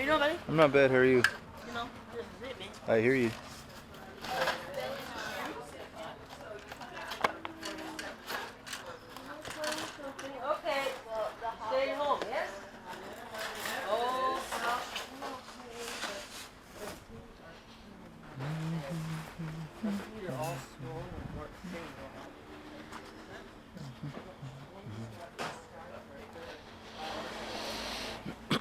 you doing, buddy? I'm not bad. How are you? You know, this is it, man. I hear you. Okay, stay home, yes? Oh, you're all swollen and work The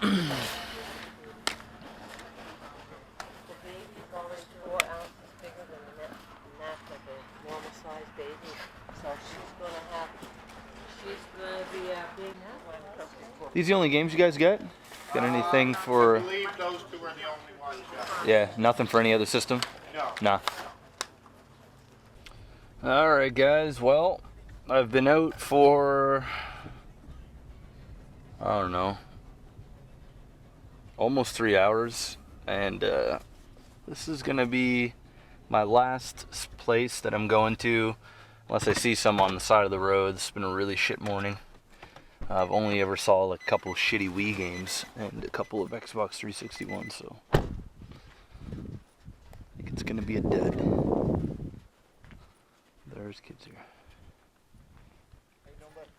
baby's already 4 ounces bigger than that, like a normal sized baby. So she's gonna be a big one. These the only games you guys got? Got anything for? I believe those two are the only ones. Yeah, nothing for any other system? No. Nah. Alright guys, well, I've been out for, I don't know, almost 3 hours, and this is gonna be my last place that I'm going to, unless I see some on the side of the road. It's been a really shit morning. I've only ever saw like a couple shitty Wii games and a couple of Xbox 360 ones, so I think it's gonna be a dud. There's kids here.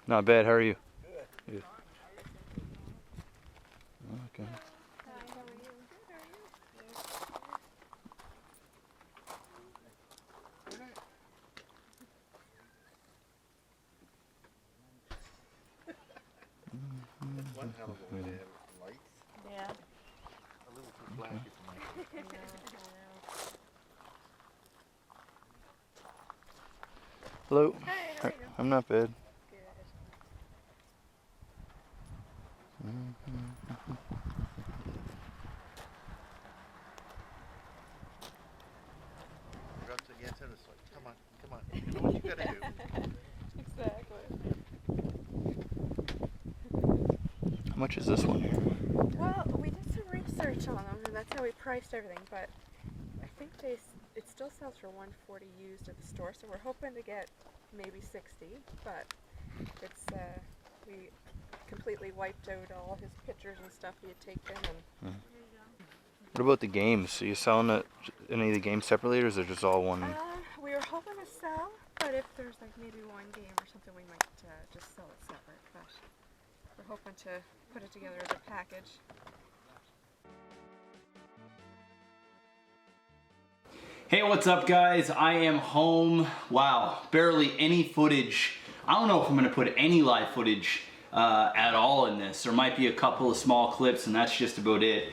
Not bad. How are you? Good. Okay. One hell of a way to have lights. Yeah. A little too flashy for my Hello. Hey, how are you? I'm not bad. Runs against him. It's like, come on. You know what you gotta do. Exactly. How much is this one here? Well, we did some research on them, and that's how we priced everything. But I think it still sells for $140 used at the store, so we're hoping to get maybe $60. But it's we completely wiped out all his pictures and stuff he had taken. And What about the games? Are you selling any of the games separately, or is it just all one? we were hoping to sell, but if there's like maybe one game or something, we might just sell it separate. But we're hoping to put it together as a package. Hey, what's up guys? I am home. Wow, barely any footage. I don't know if I'm gonna put any live footage at all in this. There might be a couple of small clips and that's just about it.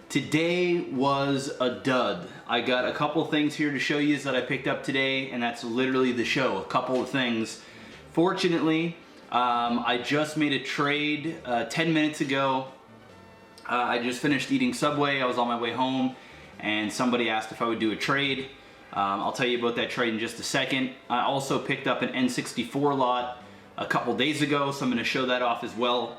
Today was a dud. I got a couple things here to show you that I picked up today, and that's literally the show, a couple of things. Fortunately, I just made a trade 10 minutes ago. I just finished eating Subway. I was on my way home and somebody asked if I would do a trade. I'll tell you about that trade in just a second. I also picked up an N64 lot a couple days ago, so I'm going to show that off as well.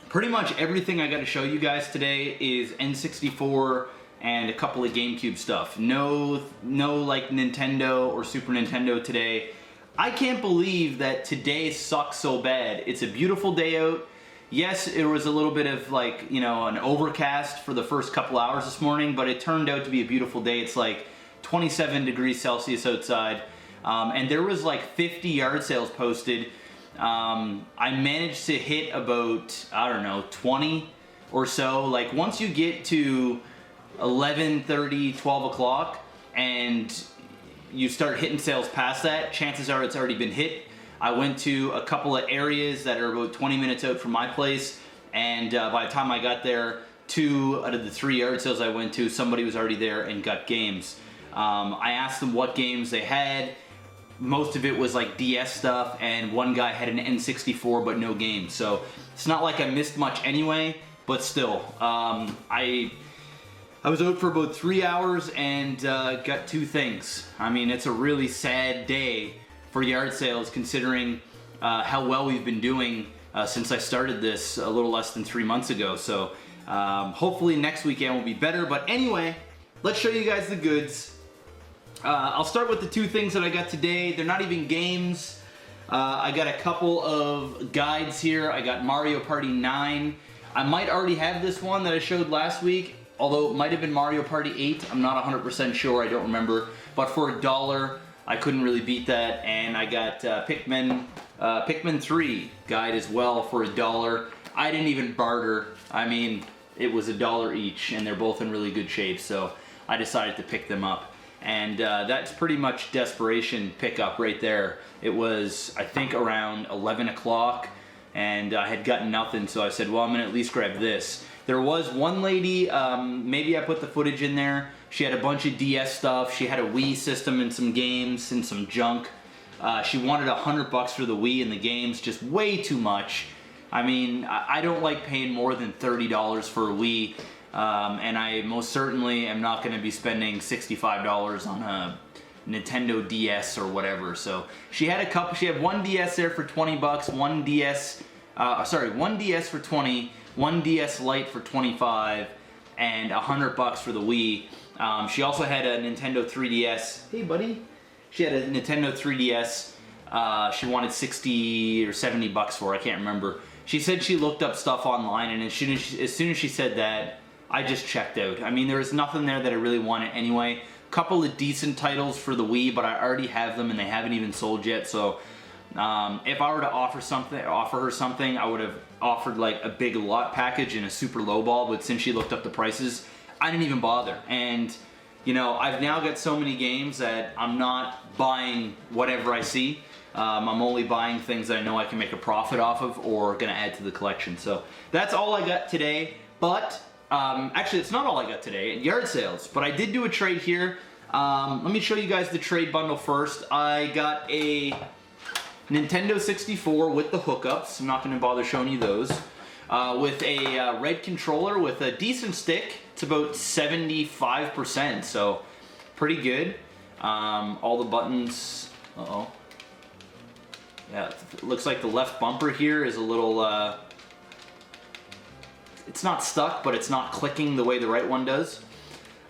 Pretty much everything I got to show you guys today is N64 and a couple of GameCube stuff. No like Nintendo or Super Nintendo today. I can't believe that today sucks so bad. It's a beautiful day out. Yes, it was a little bit of like, you know, an overcast for the first couple hours this morning, but it turned out to be a beautiful day. It's like 27 degrees Celsius outside, and there was like 50 yard sales posted. I managed to hit about, I don't know, 20 or so. Like once you get to 11:30, 12 o'clock and you start hitting sales past that, chances are it's already been hit. I went to a couple of areas that are about 20 minutes out from my place, and by the time I got there, 2 out of the 3 yard sales I went to, somebody was already there and got games. I asked them what games they had. Most of it was like DS stuff, and one guy had an N64 but no games. So it's not like I missed much anyway, but still. I was out for about 3 hours and got 2 things. I mean, it's a really sad day for yard sales considering how well we've been doing since I started this a little less than 3 months ago. So hopefully next weekend will be better. But anyway, let's show you guys the goods. I'll start with the 2 things that I got today. They're not even games. I got a couple of guides here. I got Mario Party 9 I might already have this one that I showed last week, although it might have been Mario Party 8. I'm not 100% sure, I don't remember. But for $1, I couldn't really beat that, and I got Pikmin 3 guide as well for $1. I didn't even barter. I mean, it was $1 each, and they're both in really good shape, so I decided to pick them up. And that's pretty much desperation pickup right there. It was, I think, around 11 o'clock, and I had gotten nothing, so I said, well, I'm gonna at least grab this. There was one lady, maybe I put the footage in there, she had a bunch of DS stuff, she had a Wii system and some games and some junk. She wanted $100 for the Wii and the games, just way too much. I mean, I don't like paying more than $30 for a Wii, and I most certainly am not going to be spending $65 on a Nintendo DS or whatever. So she had a couple. She had one DS there for $20, one DS for 20, one DS Lite for 25, and $100 for the Wii. She also had a Nintendo 3DS. Hey, buddy. She had a Nintendo 3DS. She wanted 60 or 70 bucks for. I can't remember. She said she looked up stuff online, and as soon as she said that, I just checked out. I mean, there was nothing there that I really wanted anyway. Couple of decent titles for the Wii, but I already have them and they haven't even sold yet. So if I were to offer her something, I would have offered like a big lot package and a super low ball. But since she looked up the prices, I didn't even bother. And you know, I've now got so many games that I'm not buying whatever I see. I'm only buying things that I know I can make a profit off of or gonna add to the collection. So that's all I got today. But actually, it's not all I got today at yard sales, but I did do a trade here. Let me show you guys the trade bundle first. I got a Nintendo 64 with the hookups. I'm not going to bother showing you those. With a red controller with a decent stick. It's about 75%, so pretty good. All the buttons, yeah, it looks like the left bumper here is a little, it's not stuck, but it's not clicking the way the right one does.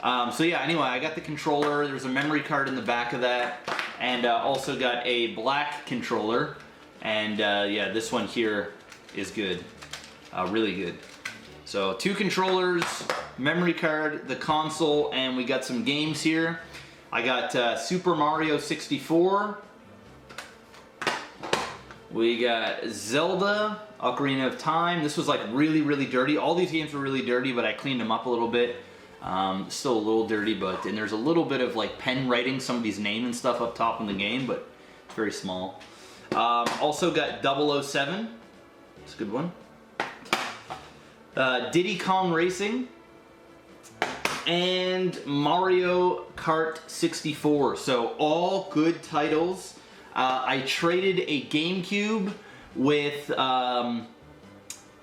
So yeah, anyway, I got the controller. There's a memory card in the back of that, and also got a black controller. And yeah, this one here is good, really good. So 2 controllers, memory card, the console, and we got some games here. I got Super Mario 64. We got Zelda, Ocarina of Time. This was like really, really dirty. All these games were really dirty, but I cleaned them up a little bit. Still a little dirty, and there's a little bit of like pen writing somebody's name and stuff up top in the game, but it's very small. Also got 007. It's a good one. Diddy Kong Racing. And Mario Kart 64. So all good titles. I traded a GameCube with Mario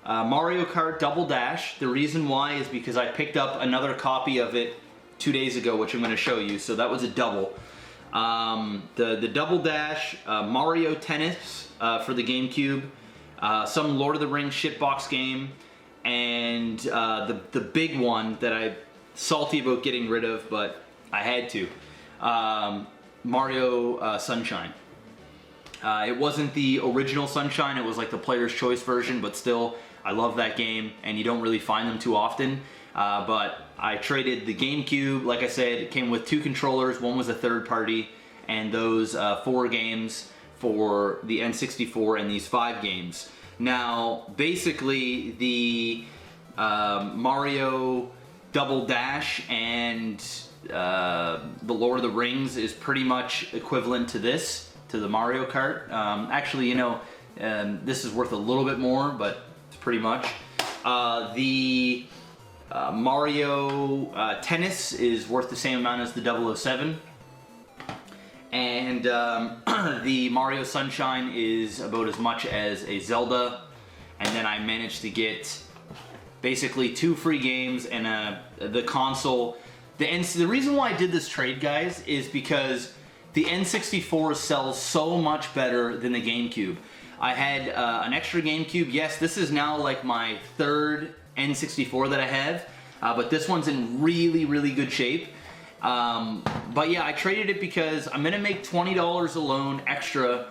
Kart Double Dash. The reason why is because I picked up another copy of it 2 days ago, which I'm going to show you. So that was a double. The Double Dash, Mario Tennis for the GameCube, some Lord of the Rings shitbox game, and the big one that I'm salty about getting rid of, but I had to, Mario Sunshine. It wasn't the original Sunshine, it was like the player's choice version, but still, I love that game, and you don't really find them too often. But I traded the GameCube, like I said, it came with 2 controllers, one was a third party, and those 4 games for the N64 and these 5 games. Now, basically, the Mario Double Dash and the Lord of the Rings is pretty much equivalent to this, to the Mario Kart. Actually, you know, this is worth a little bit more, but it's pretty much. The Mario Tennis is worth the same amount as the 007. And the Mario Sunshine is about as much as a Zelda. And then I managed to get basically 2 free games and the console. The reason why I did this trade, guys, is because the N64 sells so much better than the GameCube. I had an extra GameCube. Yes, this is now like my 3rd N64 that I have, but this one's in really, really good shape. But yeah, I traded it because I'm gonna make $20 alone extra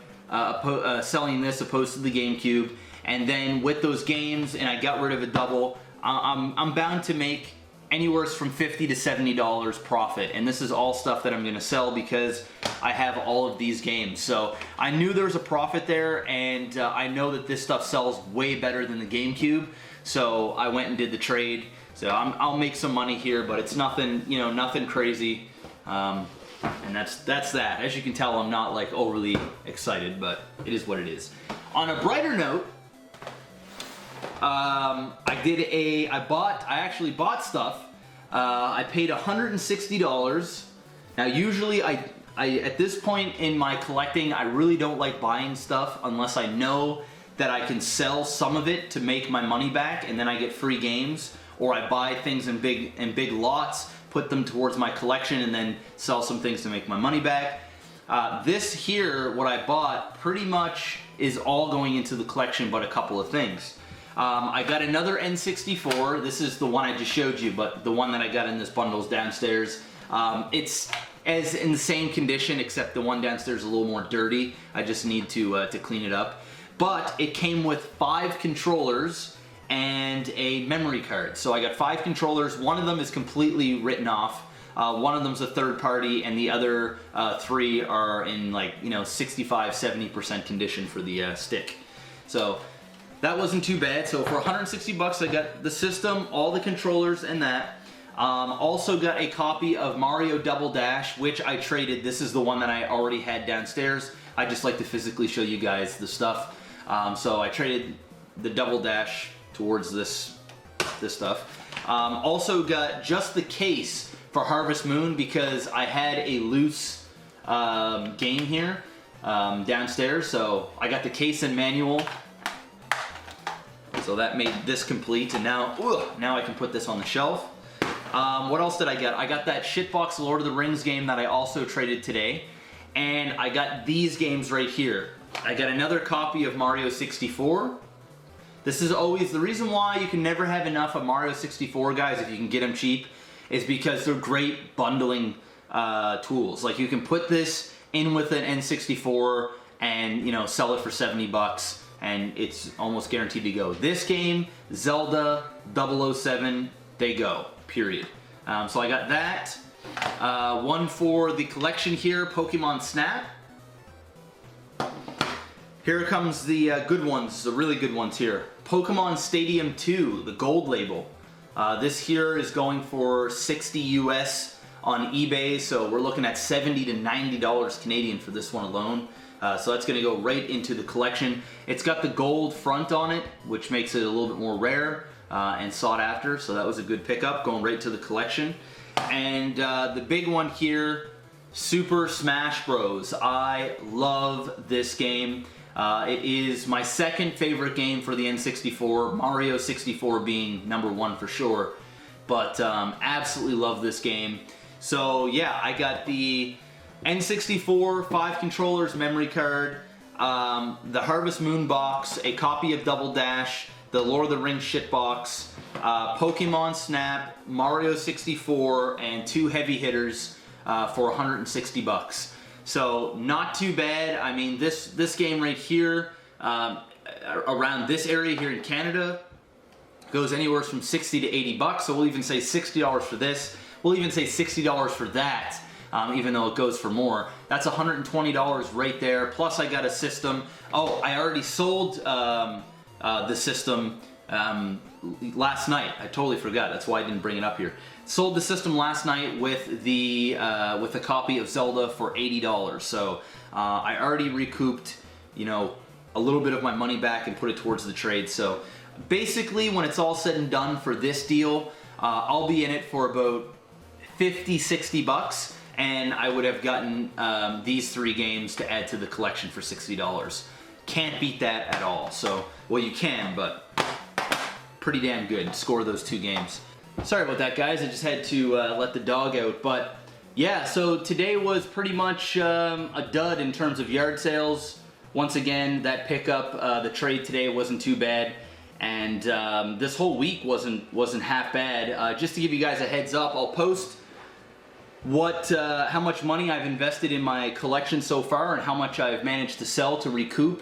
selling this opposed to the GameCube. And then with those games, and I got rid of a double, I'm bound to make anywhere from $50 to $70 profit. And this is all stuff that I'm gonna sell because I have all of these games. So I knew there was a profit there, and I know that this stuff sells way better than the GameCube. So I went and did the trade. So I'll make some money here, but it's nothing, you know, nothing crazy. And that's that. As you can tell, I'm not like overly excited, but it is what it is. On a brighter note, I actually bought stuff. I paid $160. Now usually I at this point in my collecting, I really don't like buying stuff unless I know that I can sell some of it to make my money back, and then I get free games, or I buy things in big lots, put them towards my collection, and then sell some things to make my money back. This here, what I bought, pretty much is all going into the collection, but a couple of things. I got another N64. This is the one I just showed you, but the one that I got in this bundle is downstairs. It's as in the same condition, except the one downstairs is a little more dirty. I just need to clean it up. But it came with 5 controllers and a memory card. So I got 5 controllers. One of them is completely written off. One of them's a third party, and the other 3 are in, like, you know, 65-70% condition for the stick. So that wasn't too bad. So for 160 bucks, I got the system, all the controllers, and that. Also got a copy of Mario Double Dash, which I traded. This is the one that I already had downstairs. I just like to physically show you guys the stuff. So I traded the Double Dash towards this stuff. Also got just the case for Harvest Moon because I had a loose game here downstairs. So I got the case and manual. So that made this complete, and now I can put this on the shelf. What else did I get? I got that shitbox Lord of the Rings game that I also traded today. And I got these games right here. I got another copy of Mario 64. This is always the reason why you can never have enough of Mario 64, guys, if you can get them cheap, is because they're great bundling tools. Like, you can put this in with an N64 and, you know, sell it for 70 bucks, and it's almost guaranteed to go. This game, Zelda, 007, they go, period. So I got that. One for the collection here, Pokemon Snap. Here comes the good ones, the really good ones here. Pokemon Stadium 2, the gold label. This here is going for 60 US on eBay, so we're looking at $70 to $90 Canadian for this one alone. So that's gonna go right into the collection. It's got the gold front on it, which makes it a little bit more rare and sought after, so that was a good pickup, going right to the collection. And the big one here, Super Smash Bros. I love this game. It is my second favorite game for the N64, Mario 64 being number 1 for sure. But absolutely love this game. So yeah, I got the N64, 5 controllers, memory card, the Harvest Moon box, a copy of Double Dash, the Lord of the Rings shitbox, Pokemon Snap, Mario 64, and 2 heavy hitters for 160 bucks. So not too bad. I mean, this game right here, around this area here in Canada, goes anywhere from 60 to 80 bucks. So we'll even say $60 for this. We'll even say $60 for that, even though it goes for more. That's $120 right there. Plus I got a system. Oh, I already sold the system last night. I totally forgot. That's why I didn't bring it up here. Sold the system last night with a copy of Zelda for $80. So I already recouped, you know, a little bit of my money back and put it towards the trade. So basically, when it's all said and done for this deal, I'll be in it for about 50, 60 bucks, and I would have gotten these 3 games to add to the collection for $60. Can't beat that at all. So, well, you can, but pretty damn good. Score those 2 games. Sorry about that, guys. I just had to let the dog out. But yeah, so today was pretty much a dud in terms of yard sales. Once again, that pickup, the trade today wasn't too bad. And this whole week wasn't half bad. Just to give you guys a heads up, I'll post how much money I've invested in my collection so far and how much I've managed to sell to recoup.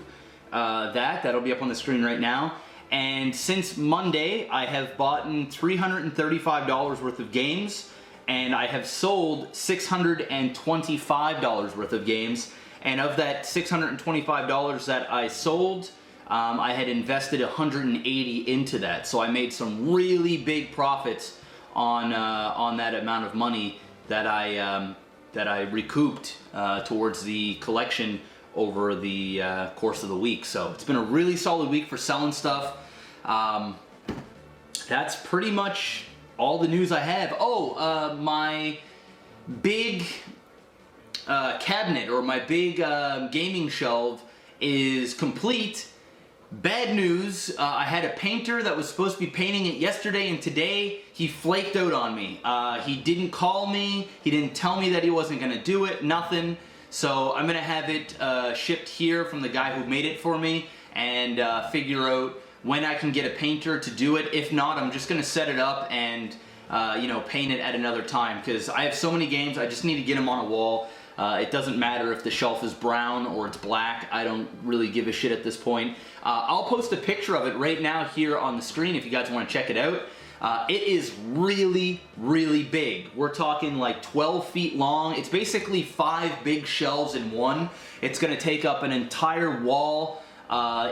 That'll be up on the screen right now. And since Monday, I have bought $335 worth of games, and I have sold $625 worth of games. And of that $625 that I sold, I had invested $180 into that. So I made some really big profits on that amount of money that I recouped towards the collection over the course of the week. So it's been a really solid week for selling stuff. That's pretty much all the news I have. Oh, my big cabinet, or my big gaming shelf, is complete. Bad news, I had a painter that was supposed to be painting it yesterday, and today he flaked out on me. He didn't call me, he didn't tell me that he wasn't gonna do it, nothing. So I'm gonna have it shipped here from the guy who made it for me, and figure out when I can get a painter to do it. If not, I'm just gonna set it up and you know, paint it at another time, because I have so many games, I just need to get them on a wall. It doesn't matter if the shelf is brown or it's black. I don't really give a shit at this point. I'll post a picture of it right now here on the screen if you guys want to check it out. It is really, really big. We're talking like 12 feet long. It's basically 5 big shelves in one. It's going to take up an entire wall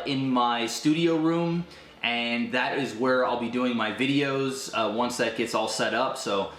in my studio room, and that is where I'll be doing my videos once that gets all set up. So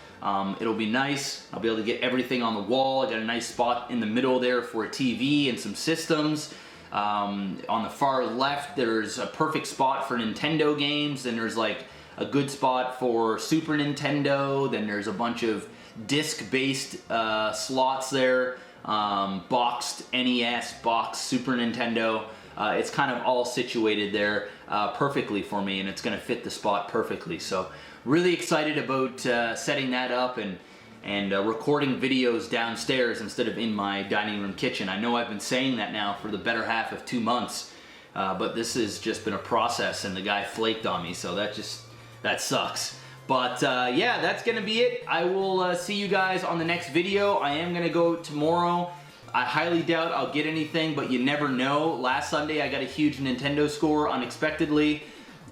it'll be nice. I'll be able to get everything on the wall. I got a nice spot in the middle there for a TV and some systems. On the far left, there's a perfect spot for Nintendo games. Then there's like a good spot for Super Nintendo. Then there's a bunch of disc-based slots there. Boxed NES, boxed Super Nintendo. It's kind of all situated there perfectly for me, and it's going to fit the spot perfectly. So really excited about setting that up and recording videos downstairs instead of in my dining room kitchen. I know I've been saying that now for the better half of 2 months, but this has just been a process, and the guy flaked on me, so that sucks. But yeah, that's gonna be it. I will see you guys on the next video. I am gonna go tomorrow. I highly doubt I'll get anything, but you never know. Last Sunday I got a huge Nintendo score unexpectedly.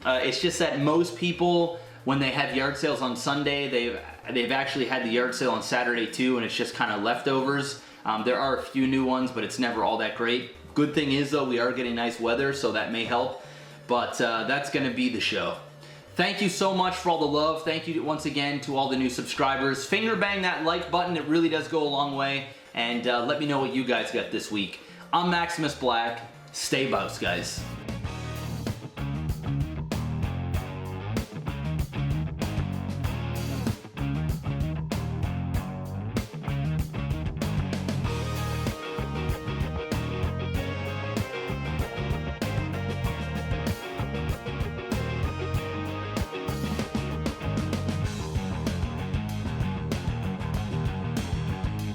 It's just that most people, when they have yard sales on Sunday, they've actually had the yard sale on Saturday too, and it's just kind of leftovers. There are a few new ones, but it's never all that great. Good thing is though, we are getting nice weather, so that may help. But that's gonna be the show. Thank you so much for all the love. Thank you once again to all the new subscribers. Finger bang that like button, it really does go a long way. And let me know what you guys got this week. I'm MaximusBlack. Stay bouse, guys.